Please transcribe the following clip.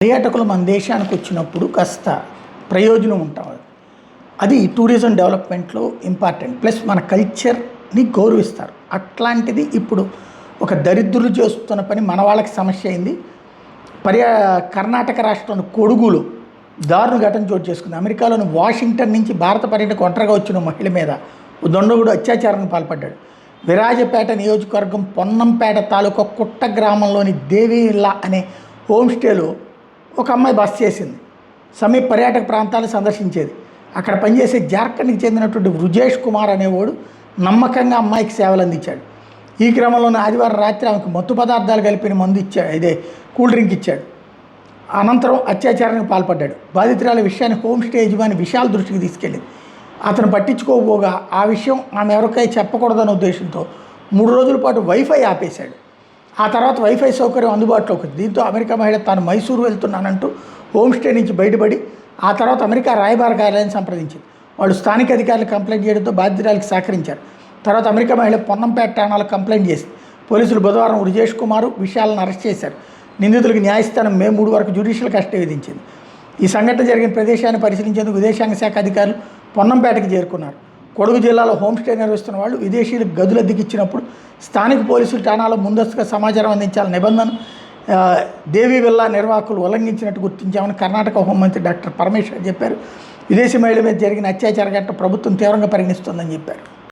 పర్యాటకులు మన దేశానికి వచ్చినప్పుడు కాస్త ప్రయోజనం ఉంటుంది. అది టూరిజం డెవలప్మెంట్లో ఇంపార్టెంట్. ప్లస్ మన కల్చర్ని గౌరవిస్తారు. అట్లాంటిది ఇప్పుడు ఒక దరిద్రులు చేస్తున్న పని మన వాళ్ళకి సమస్య అయింది. కర్ణాటక రాష్ట్రంలో కొడుగులో దారుణ ఘటన చోటు చేసుకుంది. అమెరికాలోని వాషింగ్టన్ నుంచి భారత పర్యటనకు ఒంటరిగా వచ్చిన మహిళ మీద దొండగుడు అత్యాచారానికి పాల్పడ్డాడు. విరాజపేట నియోజకవర్గం పొన్నంపేట తాలూకా కుట్ట గ్రామంలోని దేవీల్లా అనే హోమ్ స్టేలో ఒక అమ్మాయి బస చేసింది. సమీప పర్యాటక ప్రాంతాలు సందర్శించేది. అక్కడ పనిచేసే జార్ఖండ్కి చెందినటువంటి వృజేష్ కుమార్ అనేవాడు నమ్మకంగా అమ్మాయికి సేవలు అందించాడు. ఈ క్రమంలోనే ఆదివారం రాత్రి ఆమెకు మత్తు పదార్థాలు కలిపిన మందు ఇచ్చాడు, ఇదే కూల్ డ్రింక్ ఇచ్చాడు. అనంతరం అత్యాచారానికి పాల్పడ్డాడు. బాధితురాలి విషయాన్ని హోమ్ స్టే యజమాని విశాల్ దృష్టికి తీసుకెళ్ళింది. అతను పట్టించుకోబోగా ఆ విషయం ఆమె ఎవరికై చెప్పకూడదనే ఉద్దేశంతో 3 రోజుల పాటు వైఫై ఆపేశాడు. ఆ తర్వాత వైఫై సౌకర్యం అందుబాటులోకి వచ్చింది. దీంతో అమెరికా మహిళ తాను మైసూరు వెళ్తున్నానంటూ హోమ్ స్టే నుంచి బయటపడి ఆ తర్వాత అమెరికా రాయబార కార్యాలయాన్ని సంప్రదించింది. వాళ్ళు స్థానిక అధికారులు కంప్లైంట్ చేయడంతో బాధితురాలికి సహకరించారు. తర్వాత అమెరికా మహిళ పొన్నంపేట ఠాణాలో కంప్లైంట్ చేసింది. పోలీసులు బుధవారం వృజేష్ కుమార్ విశాల్ని అరెస్ట్ చేశారు. నిందితులకు న్యాయస్థానం మే 3 వరకు జ్యుడిషియల్ కస్టడీ విధించింది. ఈ సంఘటన జరిగిన ప్రదేశాన్ని పరిశీలించేందుకు విదేశాంగ శాఖ అధికారులు పొన్నంపేటకు చేరుకున్నారు. కొడగు జిల్లాలో హోమ్ స్టే నిర్వహిస్తున్న వాళ్ళు విదేశీయులకు గదులు అద్దెకిచ్చినప్పుడు స్థానిక పోలీసులు ఠాణాలో ముందస్తుగా సమాచారం అందించాలని నిబంధన దేవీవిల్లా నిర్వాహకులు ఉల్లంఘించినట్టు గుర్తించామని కర్ణాటక హోంమంత్రి డాక్టర్ పరమేశ్వర్ చెప్పారు. విదేశీ మహిళల మీద జరిగిన అత్యాచార ఘటన ప్రభుత్వం తీవ్రంగా పరిగణిస్తోందని చెప్పారు.